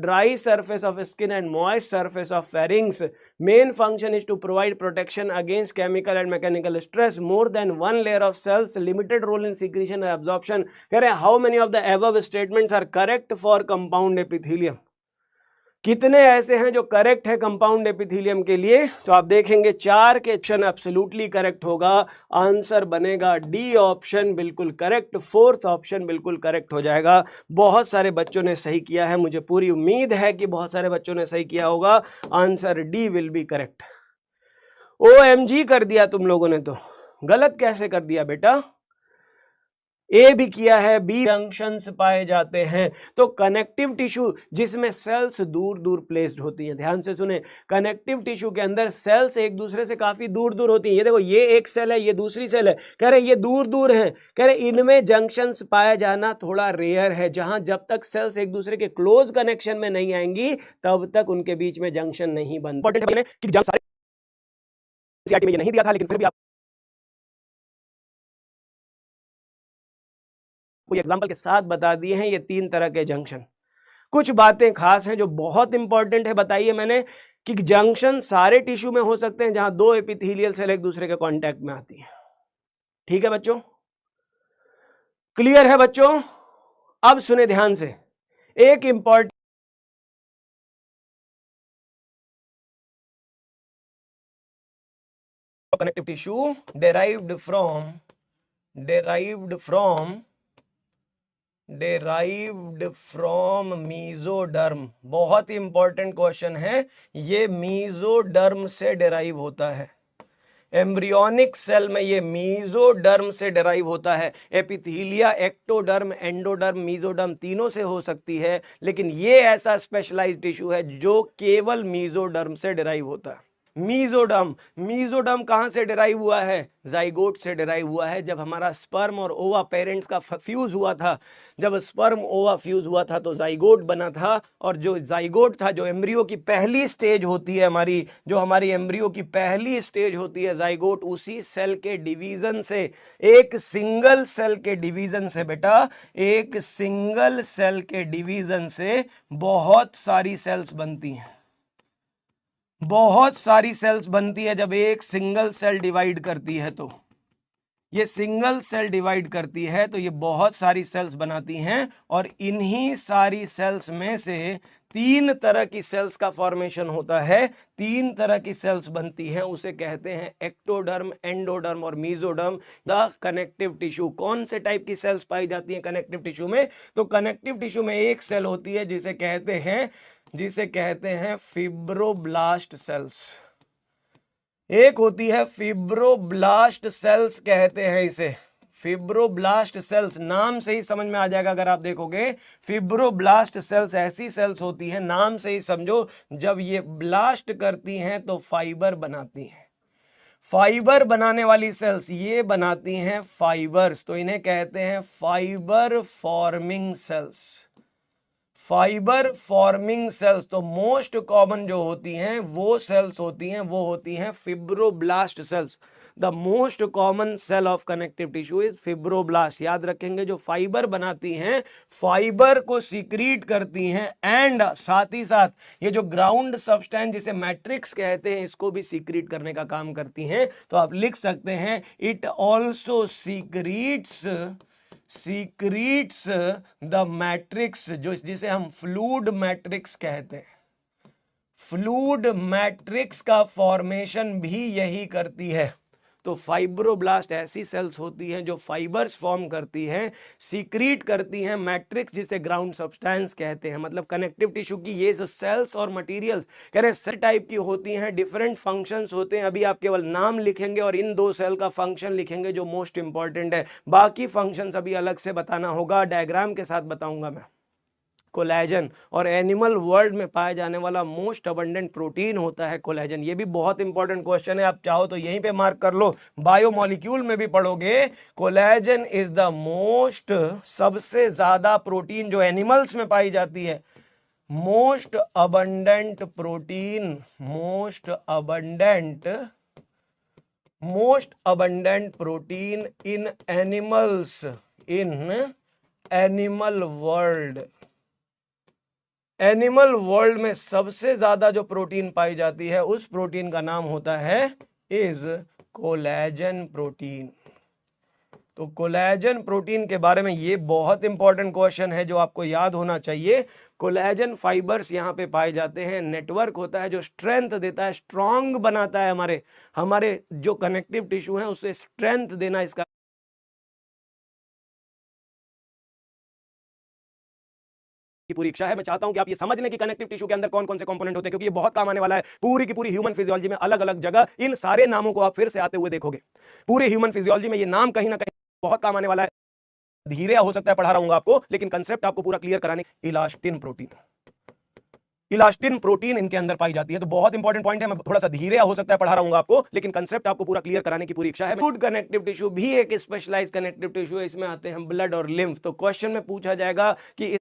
dry surface of skin and moist surface of pharynx. Main function is to provide protection against chemical and mechanical stress. More than one layer of cells, limited role in secretion and absorption. कह रहे हैं how many of the above statements are correct for compound epithelium? कितने ऐसे हैं जो correct है compound epithelium के लिए? तो आप देखेंगे 4 के ऑप्शन एब्सोल्युटली करेक्ट होगा, आंसर बनेगा डी ऑप्शन बिल्कुल करेक्ट, 4th ऑप्शन बिल्कुल करेक्ट हो जाएगा। बहुत सारे बच्चों ने सही किया है, मुझे पूरी उम्मीद है कि बहुत सारे बच्चों ने सही किया होगा, answer D will be correct. OMG कर दिया तुम लोगों ने, तो गलत कैसे कर दिया बेटा? ए भी किया है, बी जंक्शंस पाए जाते हैं। तो कनेक्टिव टिश्यू जिसमें सेल्स दूर दूर प्लेस्ड होती हैं, ध्यान से सुने, कनेक्टिव टिश्यू के अंदर सेल्स एक दूसरे से काफी दूर दूर होती हैं। ये देखो, ये एक सेल है, ये दूसरी सेल है, कह रहे ये दूर दूर हैं, कह रहे इनमें जंक्शंस पाया जाना थोड़ा रेयर है, जहां जब तक सेल्स एक दूसरे के क्लोज कनेक्शन में नहीं आएंगी तब तक उनके बीच में जंक्शन नहीं बनता। ये नहीं दिया था, लेकिन फिर भी एग्जाम्पल के साथ बता दिए हैं ये 3 तरह के जंक्शन। कुछ बातें खास हैं जो बहुत इंपॉर्टेंट है, बताइए मैंने कि जंक्शन सारे टिश्यू में हो सकते हैं जहां 2 एपिथेलियल सेल एक दूसरे के कांटेक्ट में आती हैं। ठीक है बच्चों, क्लियर है बच्चों? अब सुने ध्यान से, एक important connective tissue derived from mesoderm, बहुत ही इंपॉर्टेंट क्वेश्चन है ये, mesoderm से डेराइव होता है। एम्ब्रियोनिक सेल में ये मीजोडर्म से डेराइव होता है। एपिथीलिया एक्टोडर्म, एंडोडर्म, मीजोडर्म तीनों से हो सकती है, लेकिन ये ऐसा स्पेशलाइज्ड टिश्यू है जो केवल मीजोडर्म से डेराइव होता है। मीजोडर्म कहां से डेराइव हुआ है? जाइगोट से डेराइव हुआ है। जब हमारा स्पर्म और ओवा पेरेंट्स का फ्यूज हुआ था, जब स्पर्म ओवा फ्यूज हुआ था तो जाइगोट बना था, और जो जाइगोट था, जो एम्ब्रियो की पहली स्टेज होती है हमारी, जो हमारी एम्ब्रियो की पहली स्टेज होती है जाइगोट, उसी सेल के डिवीजन से, एक सिंगल सेल के डिवीजन से बेटा, एक सिंगल सेल के डिवीजन से बहुत सारी सेल्स बनती हैं, बहुत सारी सेल्स बनती है। जब एक सिंगल सेल डिवाइड करती है तो ये सिंगल सेल डिवाइड करती है तो ये बहुत सारी सेल्स बनाती हैं, और इन्हीं सारी सेल्स में से 3 तरह की सेल्स का फॉर्मेशन होता है, 3 तरह की सेल्स बनती हैं, उसे कहते हैं एक्टोडर्म, एंडोडर्म और मीजोडर्म। द कनेक्टिव टिश्यू, कौन से टाइप की सेल्स पाई जाती हैं कनेक्टिव टिश्यू में? तो कनेक्टिव टिश्यू में एक सेल होती है जिसे कहते हैं फिब्रोब्लास्ट सेल्स। एक होती है फिब्रोब्लास्ट सेल्स, कहते हैं इसे फिब्रोब्लास्ट सेल्स। नाम से ही समझ में आ जाएगा अगर आप देखोगे, फिब्रोब्लास्ट सेल्स ऐसी सेल्स होती हैं, नाम से ही समझो, जब ये ब्लास्ट करती हैं तो फाइबर बनाती हैं। फाइबर बनाने वाली सेल्स ये बनाती हैं फाइबर्स, तो इन्हें कहते हैं fibre forming cells. Fibre forming cells, तो मोस्ट कॉमन जो होती हैं वो सेल्स होती हैं fibroblast cells. The most common cell of connective tissue is fibroblast. याद रखेंगे, जो फाइबर बनाती हैं, फाइबर को सीक्रीट करती हैं, एंड साथ ही साथ ये जो ग्राउंड सब्सटेंस जिसे मैट्रिक्स कहते हैं, इसको भी सीक्रीट करने का काम करती हैं। तो आप लिख सकते हैं it also secretes the matrix, जो जिसे हम फ्लूइड मैट्रिक्स कहते हैं। फ्लूइड मैट्रिक्स का फॉर्मेशन भी यही करती है। तो फाइब्रोब्लास्ट ऐसी सेल्स होती हैं जो फाइबर्स फॉर्म करती हैं, सीक्रीट करती हैं मैट्रिक्स, जिसे ग्राउंड सब्सटेंस कहते हैं। मतलब कनेक्टिव टिश्यू की ये जो सेल्स और मटेरियल्स कह रहे हैं सेल टाइप की होती हैं, डिफरेंट फंक्शंस होते हैं। अभी आप केवल नाम लिखेंगे और इन 2 सेल का फंक्शन लिखेंगे जो मोस्ट इंपॉर्टेंट है, बाकी फंक्शंस अभी अलग से बताना होगा, डायग्राम के साथ बताऊंगा मैं। कोलेजन, और एनिमल वर्ल्ड में पाया जाने वाला मोस्ट अबंडेंट प्रोटीन होता है कोलेजन। ये भी बहुत इंपॉर्टेंट क्वेश्चन है, आप चाहो तो यहीं पे मार्क कर लो, बायोमोलिक्यूल में भी पढ़ोगे। कोलेजन इज द मोस्ट, सबसे ज्यादा प्रोटीन जो एनिमल्स में पाई जाती है, most abundant protein, most abundant protein in animals, in animal world. Animal world में सबसे ज्यादा जो प्रोटीन पाई जाती है उस प्रोटीन का नाम होता है इज कोलेजन प्रोटीन। तो कोलेजन प्रोटीन के बारे में ये बहुत इंपॉर्टेंट क्वेश्चन है जो आपको याद होना चाहिए। कोलेजन फाइबर्स यहाँ पे पाए जाते हैं, नेटवर्क होता है जो स्ट्रेंथ देता है, स्ट्रांग बनाता है, हमारे जो कनेक्टिव टिश्यू है उसे स्ट्रेंथ देना इसका की पूरी इच्छा है। मैं चाहता हूं कि आप ये समझ लें कि कनेक्टिव टिश्यू के अंदर कौन कौन से कंपोनेंट होते हैं, क्योंकि ये बहुत काम आने वाला है पूरी की पूरी ह्यूमन फिजियोलॉजी में। अलग अलग जगह इन सारे नामों को आप फिर से आते हुए देखोगे। पूरे ह्यूमन फिजियोलॉजी में ये नाम कहीं ना कहीं बहुत काम आने वाला है। धीरे हो सकता है पढ़ा रहूंगा आपको, लेकिन कंसेप्ट आपको पूरा क्लियर कराने। इलास्टिन प्रोटीन, इलास्टिन प्रोटीन इनके अंदर पाई जाती है। तो बहुत इंपॉर्टेंट पॉइंट है, मैं थोड़ा सा धीरे हो सकता है पढ़ा रहूंगा आपको, लेकिन कंसेप्ट आपको पूरा क्लियर कराने की पूरी इच्छा है। गुड कनेक्टिव टिश्यू भी एक स्पेशलाइज्ड कनेक्टिव टिश्यू है, इसमें आते हैं ब्लड और लिम्फ। तो क्वेश्चन में पूछा जाएगा कि